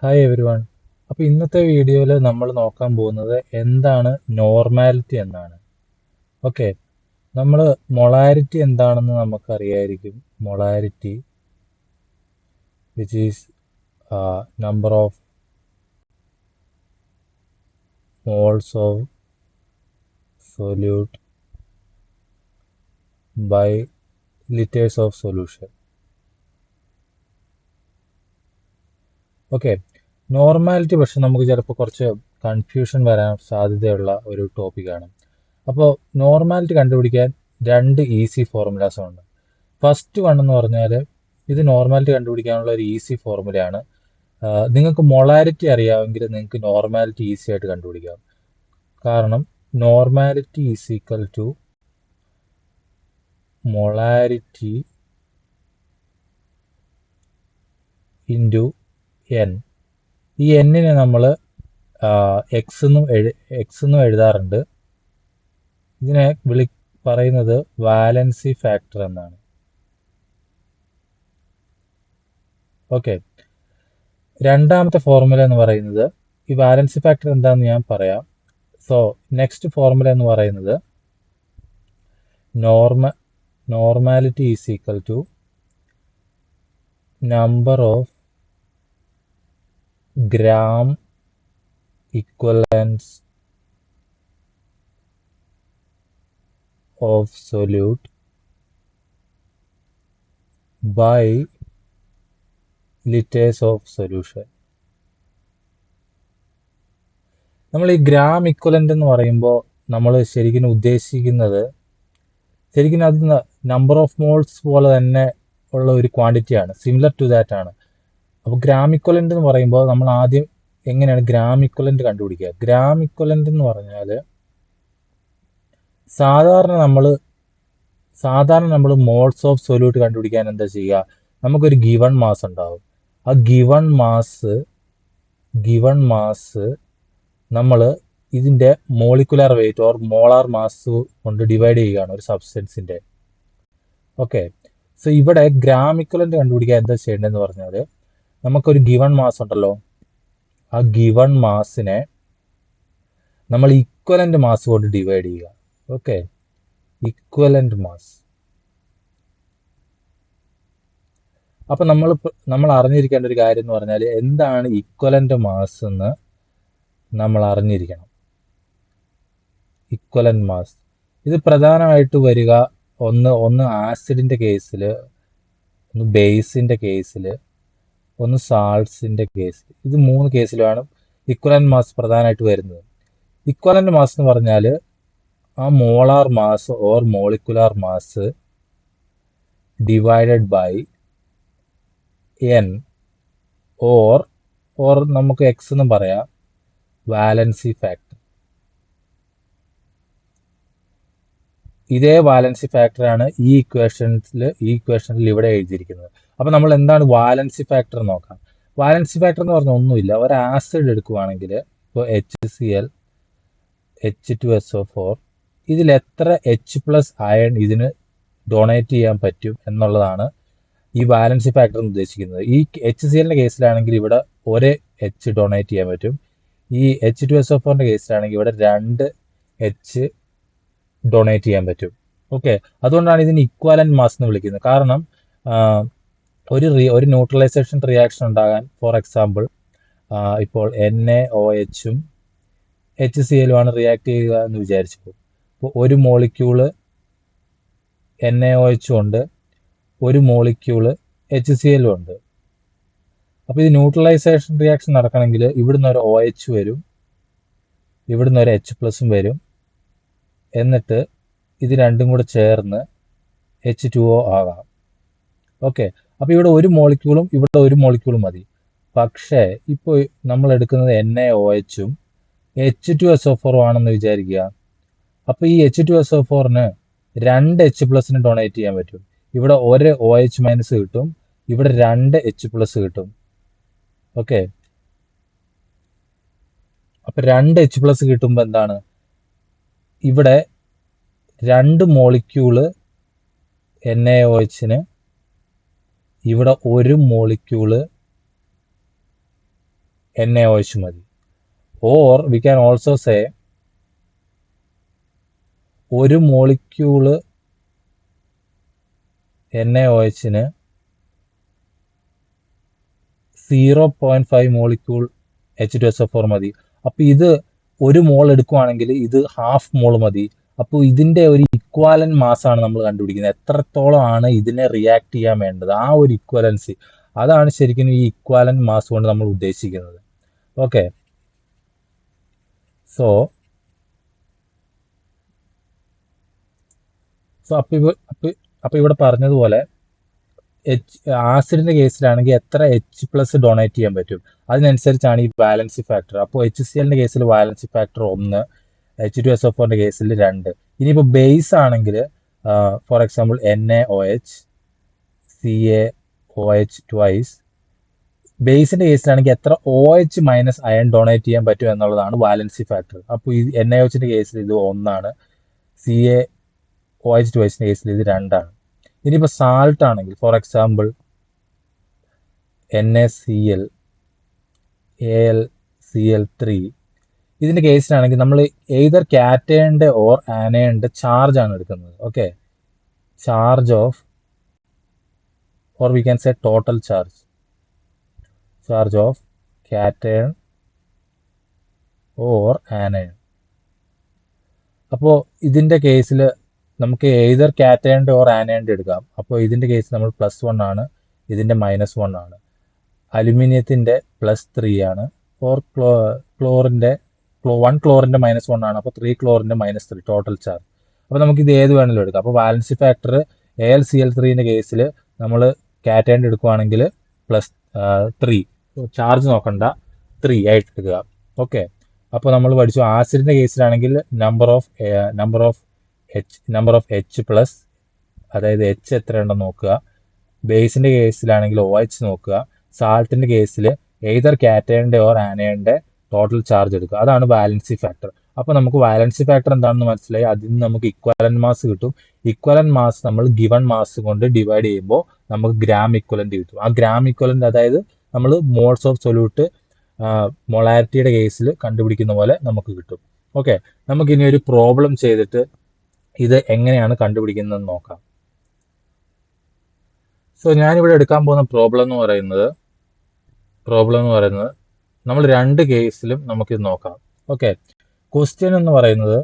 Hi every one. അപ്പോൾ ഇന്നത്തെ വീഡിയോയിൽ നമ്മൾ നോക്കാൻ പോകുന്നത് എന്താണ് നോർമാലിറ്റി എന്നാണ്. ഓക്കെ, നമ്മൾ മൊളാരിറ്റി എന്താണെന്ന് നമുക്കറിയായിരിക്കും. Molarity which is number of moles of solute by litres of solution. Okay, normality പക്ഷെ നമുക്ക് ചിലപ്പോൾ കുറച്ച് കൺഫ്യൂഷൻ വരാൻ സാധ്യതയുള്ള ഒരു ടോപ്പിക്കാണ്. അപ്പോൾ നോർമാലിറ്റി കണ്ടുപിടിക്കാൻ രണ്ട് ഈസി ഫോർമുലാസ് ഉണ്ട്. ഫസ്റ്റ് വൺ എന്ന് പറഞ്ഞാൽ ഇത് നോർമാലിറ്റി കണ്ടുപിടിക്കാനുള്ള ഒരു ഈസി ഫോർമുലയാണ്. നിങ്ങൾക്ക് മൊളാരിറ്റി അറിയാമെങ്കിൽ നിങ്ങൾക്ക് നോർമാലിറ്റി ഈസി ആയിട്ട് കണ്ടുപിടിക്കാം. കാരണം normality is equal to molarity into N. ഈ എന്നിനെ നമ്മൾ എക്സ് എന്നും എഴുതാറുണ്ട്. ഇതിനെ പറയുന്നത് വാലൻസി ഫാക്ടർ എന്നാണ്. ഓക്കെ, രണ്ടാമത്തെ ഫോർമുല എന്ന് പറയുന്നത് ഈ വാലൻസി ഫാക്ടർ എന്താണെന്ന് ഞാൻ പറയാം. സോ നെക്സ്റ്റ് ഫോർമുല എന്ന് പറയുന്നത് normality is equal to number of gram equivalents of solute by liters of solution. നമ്മൾ ഈ ഗ്രാം ഇക്വലൻ്റ് എന്ന് പറയുമ്പോൾ നമ്മൾ ശരിക്കും ഉദ്ദേശിക്കുന്നത് അത് നമ്പർ ഓഫ് മോൾസ് പോലെ തന്നെ ഉള്ള ഒരു ക്വാണ്ടിറ്റിയാണ്, സിമിലർ ടു ദാറ്റ് ആണ്. അപ്പോൾ ഗ്രാം ഇക്വലൻ്റ് എന്ന് പറയുമ്പോൾ നമ്മൾ ആദ്യം എങ്ങനെയാണ് ഗ്രാം ഇക്വലൻ്റ് കണ്ടുപിടിക്കുക? ഗ്രാം ഇക്വലൻ്റ് എന്ന് പറഞ്ഞാൽ സാധാരണ നമ്മൾ മോൾസ് ഓഫ് സൊല്യൂട്ട് കണ്ടുപിടിക്കാൻ എന്താ ചെയ്യുക? നമുക്കൊരു ഗിവൺ മാസ് ഉണ്ടാവും. ആ ഗിവൺ മാസ് നമ്മൾ ഇതിൻ്റെ molecular weight or molar mass കൊണ്ട് ഡിവൈഡ് ചെയ്യുകയാണ് ഒരു സബ്സ്റ്റൻസിൻ്റെ. ഓക്കെ, സോ ഇവിടെ ഗ്രാം ഇക്വലൻ്റ് കണ്ടുപിടിക്കാൻ എന്താ ചെയ്യേണ്ടതെന്ന് പറഞ്ഞാൽ നമുക്കൊരു ഗിവൺ മാസ് ഉണ്ടല്ലോ, ആ ഗിവൺ മാസിനെ നമ്മൾ ഇക്വലൻ്റ് മാസ് കൊണ്ട് ഡിവൈഡ് ചെയ്യുക. Okay, equivalent mass. അപ്പം നമ്മൾ അറിഞ്ഞിരിക്കേണ്ട ഒരു കാര്യം എന്ന് പറഞ്ഞാൽ എന്താണ് ഇക്വലൻ്റ് മാസ് എന്ന് നമ്മൾ അറിഞ്ഞിരിക്കണം. ഇക്വലൻ്റ് മാസ് ഇത് പ്രധാനമായിട്ട് വരിക ഒന്ന് ആസിഡിൻ്റെ കേസിൽ, ഒന്ന് ബേസിൻ്റെ കേസിൽ, ഒന്ന് സാൾട്സിൻ്റെ കേസിൽ. ഇത് 3 കേസിലാണ് ഇക്വലൻ്റ് മാസ് പ്രധാനമായിട്ട് വരുന്നത്. ഇക്വലൻ്റ് മാസ് എന്ന് പറഞ്ഞാൽ ആ molar mass or molecular mass divided by N or നമുക്ക് എക്സ് എന്നും പറയാം, വാലൻസി ഫാക്ടർ. ഇതേ വാലൻസി ഫാക്ടറാണ് ഈ ഇക്വേഷനിൽ ഇവിടെ എഴുതിയിരിക്കുന്നത്. അപ്പോൾ നമ്മൾ എന്താണ് വാലൻസി ഫാക്ടർ നോക്കാം. വാലൻസി ഫാക്ടർ എന്ന് പറഞ്ഞാൽ ഒന്നുമില്ല, ഒരു ആസിഡ് എടുക്കുവാണെങ്കിൽ ഇപ്പോൾ HCl H2SO4 ഇതിൽ എത്ര H+ അയൺ ഇതിന് ഡൊണേറ്റ് ചെയ്യാൻ പറ്റും എന്നുള്ളതാണ് ഈ വാലൻസി ഫാക്ടർ എന്ന് ഉദ്ദേശിക്കുന്നത്. ഈ HClൻ്റെ കേസിലാണെങ്കിൽ ഇവിടെ ഒരു H ഡൊണേറ്റ് ചെയ്യാൻ പറ്റും. ഈ H2SO4ൻ്റെ കേസിലാണെങ്കിൽ ഇവിടെ 2 H ഡൊണേറ്റ് ചെയ്യാൻ പറ്റും. ഓക്കെ, അതുകൊണ്ടാണ് ഇതിന് ഇക്വലൻ്റ് മാസ് എന്ന് വിളിക്കുന്നത്. കാരണം ഒരു ന്യൂട്രലൈസേഷൻ റിയാക്ഷൻ ഉണ്ടാകാൻ, ഫോർ എക്സാമ്പിൾ ഇപ്പോൾ NaOHഉം HClഉം ആണ് റിയാക്ട് ചെയ്യുക എന്ന് വിചാരിച്ചു. അപ്പോൾ ഒരു മോളിക്യൂള് NaOHഉം ഉണ്ട്, ഒരു മോളിക്യൂള് HClഉം ഉണ്ട്. അപ്പോൾ ഇത് ന്യൂട്രലൈസേഷൻ റിയാക്ഷൻ നടക്കണമെങ്കിൽ ഇവിടുന്ന് ഒരു OH വരും, ഇവിടുന്ന് ഒരു H+ വരും, എന്നിട്ട് ഇത് രണ്ടും കൂടെ ചേർന്ന് H2O ആകാം. ഓക്കെ, അപ്പോൾ ഇവിടെ ഒരു മോളിക്യൂളും ഇവിടെ ഒരു മോളിക്യൂളും മതി. പക്ഷേ ഇപ്പോൾ നമ്മൾ എടുക്കുന്നത് NaOHഉം H2SO4 ആണെന്ന് വിചാരിക്കുക. അപ്പോൾ ഈ H2SO4ന് 2 H+ ഡൊണേറ്റ് ചെയ്യാൻ പറ്റും. ഇവിടെ ഒരു OH- കിട്ടും, ഇവിടെ 2 H+ കിട്ടും. ഓക്കെ, അപ്പോൾ 2 H+ കിട്ടുമ്പോൾ എന്താണ്, ഇവിടെ 2 മോളിക്യൂള് NaOHന്, ഇവിടെ ഒരു മോളിക്യൂള് NaOH മതി. Or we can also say ഒരു മോളിക്യൂള് NaOHന് 0.5 മോളിക്യൂൾ H2SO4 മതി. അപ്പോൾ ഇത് ഒരു മോൾ എടുക്കുവാണെങ്കിൽ ഇത് ഹാഫ് മോൾ മതി. അപ്പോൾ ഇതിൻ്റെ ഒരു ഇക്വാലൻ മാസാണ് നമ്മൾ കണ്ടുപിടിക്കുന്നത്. എത്രത്തോളമാണ് ഇതിനെ റിയാക്ട് ചെയ്യാൻ വേണ്ടത്, ആ ഒരു ഇക്വലൻസി, അതാണ് ശരിക്കും ഈ ഇക്വാലൻ മാസ് കൊണ്ട് നമ്മൾ ഉദ്ദേശിക്കുന്നത്. ഓക്കെ, സോ അപ്പോൾ ഇവിടെ പറഞ്ഞതുപോലെ ആസിഡിന്റെ കേസിലാണെങ്കിൽ എത്ര H+ ഡൊണേറ്റ് ചെയ്യാൻ പറ്റും, അതിനനുസരിച്ചാണ് ഈ വാലൻസി ഫാക്ടർ. അപ്പോൾ HClന്റെ കേസിൽ വാലൻസി ഫാക്ടർ 1, H2SO4ന്റെ കേസിൽ 2. ഇനിയിപ്പോൾ ബേസ് ആണെങ്കിൽ for example NaOH, CaOH twice. ബേസിന്റെ കേസിലാണെങ്കിൽ എത്ര OH മൈനസ് അയൺ ഡൊണേറ്റ് ചെയ്യാൻ പറ്റും എന്നുള്ളതാണ് വാലൻസി ഫാക്ടർ. അപ്പോൾ ഈ NaOHന്റെ കേസിൽ ഇത് 1, CaOH ട്വൈസിന്റെ കേസിൽ ഇത് 2. ഇനിയിപ്പോൾ സാൾട്ട് ആണെങ്കിൽ ഫോർ എക്സാമ്പിൾ NaCl, AlCl3, ഇതിന്റെ കേസിലാണെങ്കിൽ നമ്മൾ എയ്തർ കാറ്റയന്റെ ഓർ ആനയന്റെ ചാർജ് ആണ് എടുക്കുന്നത്. Okay, charge of, or we can say total charge of cation or anion. അപ്പോൾ ഇതിന്റെ കേസിൽ നമുക്ക് എയ്തർ കാറ്റയന്റെ ഓർ ആനയന്റെ എടുക്കാം. അപ്പോൾ ഇതിന്റെ കേസിൽ നമ്മൾ +1 ആണ്, ഇതിന്റെ -1 ആണ്. അലുമിനിയത്തിന്റെ +3 ആണ്, ഓർ ക്ലോറിന്റെ 1 ക്ലോറിന്റെ -1 ആണ്. അപ്പോൾ 3 ക്ലോറിന്റെ -3 ടോട്ടൽ ചാർജ്. അപ്പോൾ നമുക്ക് ഇത് ഏത് വേണമെങ്കിലും എടുക്കാം. അപ്പോൾ വാലൻസി ഫാക്ടർ AlCl3ന്റെ കേസിൽ നമ്മൾ കാറ്റയന്റെ എടുക്കുവാണെങ്കിൽ +3, ചാർജ് നോക്കണ്ട, 3 ആയിട്ട് എടുക്കുക. ഓക്കെ, അപ്പോൾ നമ്മൾ പഠിച്ചു ആസിഡിന്റെ കേസിലാണെങ്കിൽ നമ്പർ ഓഫ് H+, അതായത് H എത്രയുണ്ടെന്ന് നോക്കുക. ബേസിന്റെ കേസിലാണെങ്കിൽ OH നോക്കുക. സാൾട്ടിന്റെ കേസിൽ എയ്തർ കാറ്റയന്റെ ഓർ ആനയന്റെ ടോട്ടൽ ചാർജ് എടുക്കുക. അതാണ് വാലൻസി ഫാക്ടർ. അപ്പോൾ നമുക്ക് വാലൻസി ഫാക്ടർ എന്താണെന്ന് മനസ്സിലായി. അതിൽ നിന്ന് നമുക്ക് ഇക്വലന്റ് മാസ് കിട്ടും. ഇക്വലന്റ് മാസ് നമ്മൾ ഗിവൺ മാസ് കൊണ്ട് ഡിവൈഡ് ചെയ്യുമ്പോൾ നമുക്ക് ഗ്രാം ഇക്വലന്റ് കിട്ടും. ആ ഗ്രാം ഇക്വലന്റ് അതായത് നമ്മൾ മോൾസ് ഓഫ് സൊല്യൂട്ട് മൊളാരിറ്റിയുടെ കേസിൽ കണ്ടുപിടിക്കുന്ന പോലെ നമുക്ക് കിട്ടും. ഓക്കെ, നമുക്കിനി ഒരു പ്രോബ്ലം ചെയ്തിട്ട് ഇത് എങ്ങനെയാണ് കണ്ടുപിടിക്കുന്നതെന്ന് നോക്കാം. സോ ഞാനിവിടെ എടുക്കാൻ പോകുന്ന പ്രോബ്ലം എന്ന് പറയുന്നത് നമ്മൾ 2 കേസിലും നമുക്കിത് നോക്കാം. ഓക്കെ, ക്വസ്റ്റ്യൻ എന്ന് പറയുന്നത്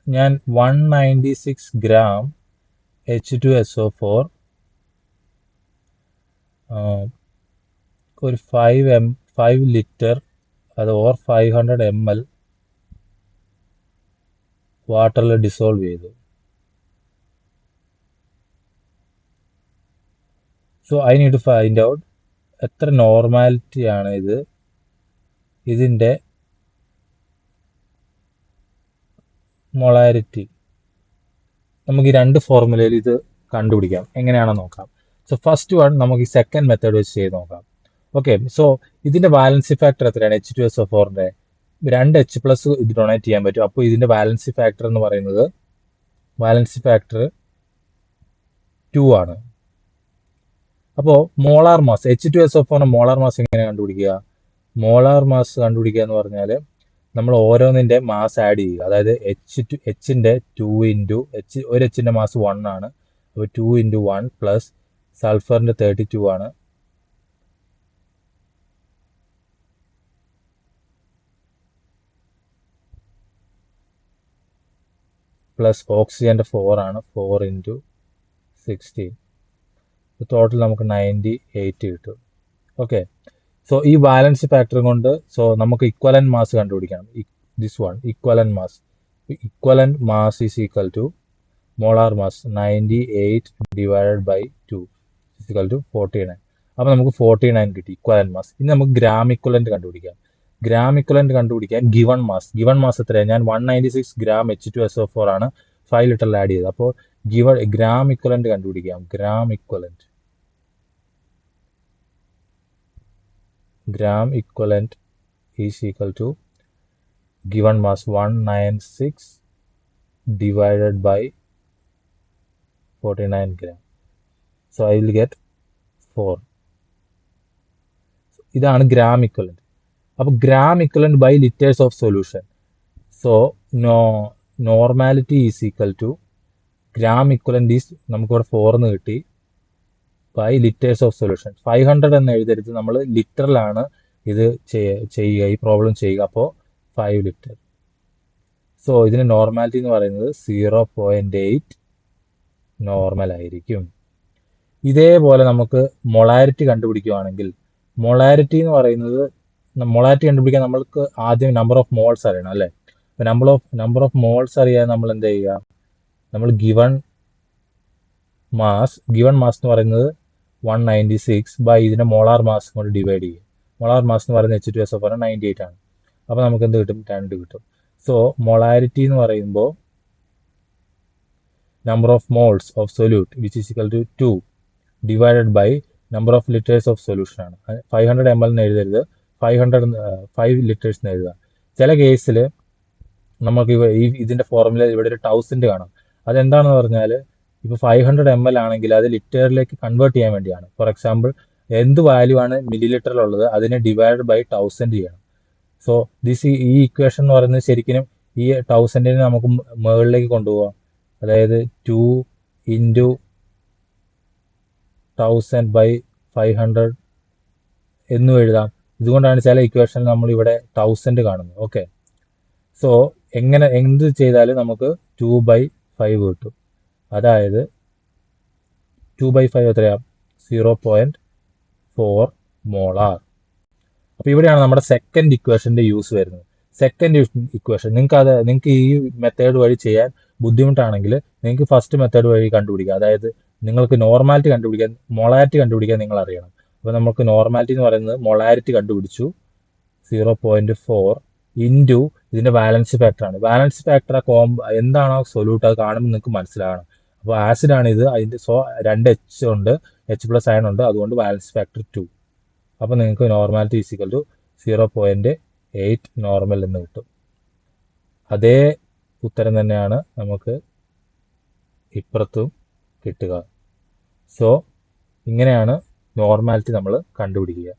ഞാൻ 196 ഗ്രാം H2SO4 ഒരു 5 ലിറ്റർ അത് ഓർ 500 ml വാട്ടറിൽ ഡിസോൾവ് ചെയ്തു. So I need to find out എത്ര നോർമാലിറ്റി ആണ് ഇതിൻ്റെ മൊളാരിറ്റി. നമുക്ക് ഈ 2 ഫോർമുലയിൽ ഇത് കണ്ടുപിടിക്കാം. എങ്ങനെയാണെന്ന് നോക്കാം. സോ ഫസ്റ്റ് വൺ നമുക്ക് ഈ സെക്കൻഡ് മെത്തേഡ് വെച്ച് ചെയ്ത് നോക്കാം. ഓക്കെ, സോ ഇതിൻ്റെ വാലൻസി ഫാക്ടർ എത്രയാണ്? H2SO4ന്റെ 2 H+ ഇത് ഡൊണേറ്റ് ചെയ്യാൻ പറ്റും. അപ്പോൾ ഇതിൻ്റെ വാലൻസി ഫാക്ടർ എന്ന് പറയുന്നത് 2 ആണ്. അപ്പോൾ മോളാർ മാസ് H2SO4ന്റെ മോളാർ മാസ് എങ്ങനെ കണ്ടുപിടിക്കുക? മോളാർ മാസ് കണ്ടുപിടിക്കുക എന്ന് പറഞ്ഞാൽ നമ്മൾ ഓരോന്നിൻ്റെ മാസ് ആഡ് ചെയ്യുക. അതായത് Hന്റെ 2 ഒരു Hന്റെ മാസ് 1 ആണ്. അപ്പോൾ 2 × 1 പ്ലസ് സൾഫറിൻ്റെ 32 ആണ്, പ്ലസ് ഓക്സിജൻ്റെ 4 ആണ്, 4 × 16. ടോട്ടൽ നമുക്ക് 98 കിട്ടും. ഓക്കെ, സോ ഈ ബാലൻസ് ഫാക്ടർ കൊണ്ട് നമുക്ക് ഇക്വലന്റ് മാസ് കണ്ടുപിടിക്കണം. This one equivalent mass is equal to molar mass 98 divided by 2 equal to 49. അപ്പോൾ നമുക്ക് 49 കിട്ടി ഇക്വലന്റ് മാസ്. ഇനി നമുക്ക് ഗ്രാം ഇക്വലന്റ് കണ്ടുപിടിക്കാം. ഗ്രാം ഇക്വലന്റ് കണ്ടുപിടിക്കാൻ ഗിവൺ മാസ് എത്രയാണ്? ഞാൻ 196 ഗ്രാം H2SO4 ആണ് 5 ലിറ്ററിൽ ആഡ് ചെയ്തത്. അപ്പോൾ ഗ്രാം ഇക്വലന്റ് കണ്ടുപിടിക്കാം. Gram equivalent is equal to given mass 196 divided by 49 gram. So I will get 4. ഇതാണ് ഗ്രാം ഇക്വലന്റ്. അപ്പോൾ gram equivalent by litres of solution. So normality is equal to gram equivalent is നമുക്കിവിടെ 4 എന്ന് കിട്ടി by litres of solution. 500 എന്ന് എഴുതരുത്, നമ്മൾ ലിറ്ററിലാണ് ഇത് ചെയ്യുക, ഈ പ്രോബ്ലം ചെയ്യുക. അപ്പോൾ 5 ലിറ്റർ. സോ ഇതിന് നോർമാലിറ്റി എന്ന് പറയുന്നത് 0.8 നോർമൽ ആയിരിക്കും. ഇതേപോലെ നമുക്ക് മൊളാരിറ്റി കണ്ടുപിടിക്കുകയാണെങ്കിൽ, മൊളാരിറ്റി എന്ന് പറയുന്നത്, മൊളാരിറ്റി കണ്ടുപിടിക്കാൻ നമ്മൾക്ക് ആദ്യം നമ്പർ ഓഫ് മോൾസ് അറിയണം അല്ലേ. അപ്പോൾ നമ്പർ ഓഫ് മോൾസ് അറിയാൻ നമ്മൾ എന്ത് ചെയ്യുക, നമ്മൾ ഗിവൺ മാസ് എന്ന് പറയുന്നത് 196 ബൈ ഇതിൻ്റെ മോളാർ മാസ് കൊണ്ട് ഡിവൈഡ് ചെയ്യും. മോളാർ മാസ് എന്ന് പറയുന്നത് H2SO4 98 ആണ്. അപ്പോൾ നമുക്ക് എന്ത് കിട്ടും, 2 കിട്ടും. സോ മൊളാരിറ്റി എന്ന് പറയുമ്പോൾ number of moles of solute which is equal to 2 divided by number of litres of solution ആണ്. 500 ml എന്ന് എഴുതരുത്, 5 ലിറ്റേഴ്സ് എന്ന് എഴുതുക. ചില കേസിൽ നമുക്ക് ഇതിൻ്റെ ഫോർമുല ഇവിടെ ഒരു 1000 കാണാം. അതെന്താണെന്ന് പറഞ്ഞാൽ, ഇപ്പോൾ 500 ml ആണെങ്കിൽ അത് ലിറ്ററിലേക്ക് കൺവേർട്ട് ചെയ്യാൻ വേണ്ടിയാണ്. ഫോർ എക്സാമ്പിൾ, എന്ത് വാല്യൂ ആണ് മില്ലി ലിറ്ററിലുള്ളത് അതിനെ ഡിവൈഡ് ബൈ 1000 ചെയ്യണം. സോ ഈ ഇക്വേഷൻ എന്ന് പറയുന്നത് ശരിക്കും ഈ 1000 നമുക്ക് മുകളിലേക്ക് കൊണ്ടുപോകാം. അതായത് 2 ഇൻറ്റു 1000 ബൈ 500 എന്നും എഴുതാം. ഇതുകൊണ്ടാണ് ചില ഇക്വേഷൻ നമ്മൾ ഇവിടെ 1000 കാണുന്നത്. ഓക്കെ, സോ എന്ത് ചെയ്താലും നമുക്ക് 2/5 കിട്ടും. അതായത് 2/5 എത്രയാണ്, 0.4 മോളാർ. അപ്പോൾ ഇവിടെയാണ് നമ്മുടെ സെക്കൻഡ് ഇക്വേഷൻ്റെ യൂസ് വരുന്നത്. സെക്കൻഡ് ഇക്വേഷൻ നിങ്ങൾക്ക് ഈ മെത്തേഡ് വഴി ചെയ്യാൻ ബുദ്ധിമുട്ടാണെങ്കിൽ നിങ്ങൾക്ക് ഫസ്റ്റ് മെത്തേഡ് വഴി കണ്ടുപിടിക്കുക. അതായത് നിങ്ങൾക്ക് നോർമാലിറ്റി കണ്ടുപിടിക്കാൻ, മൊളാരിറ്റി കണ്ടുപിടിക്കാൻ നിങ്ങൾ അറിയണം. അപ്പോൾ നമുക്ക് നോർമാലിറ്റി എന്ന് പറയുന്നത് മൊളാരിറ്റി കണ്ടുപിടിച്ചു 0.4 ഇൻറ്റു ഇതിൻ്റെ ബാലൻസ് ഫാക്ടറാണ്. ബാലൻസ് ഫാക്ടർ എന്താണോ സൊല്യൂട്ട് അത് കാണുമ്പോൾ നിങ്ങൾക്ക് മനസ്സിലാകണം. അപ്പോൾ ആസിഡാണ് ഇത്, അതിൻ്റെ 2 H ഉണ്ട്, H+ അയൺ ഉണ്ട്, അതുകൊണ്ട് ബാലൻസ് ഫാക്ടർ 2. അപ്പോൾ നിങ്ങൾക്ക് normality is equal to 0.8 normal എന്ന് കിട്ടും. അതേ ഉത്തരം തന്നെയാണ് നമുക്ക് ഇപ്പുറത്തും കിട്ടുക. സോ ഇങ്ങനെയാണ് നോർമാലിറ്റി നമ്മൾ കണ്ടുപിടിക്കുക.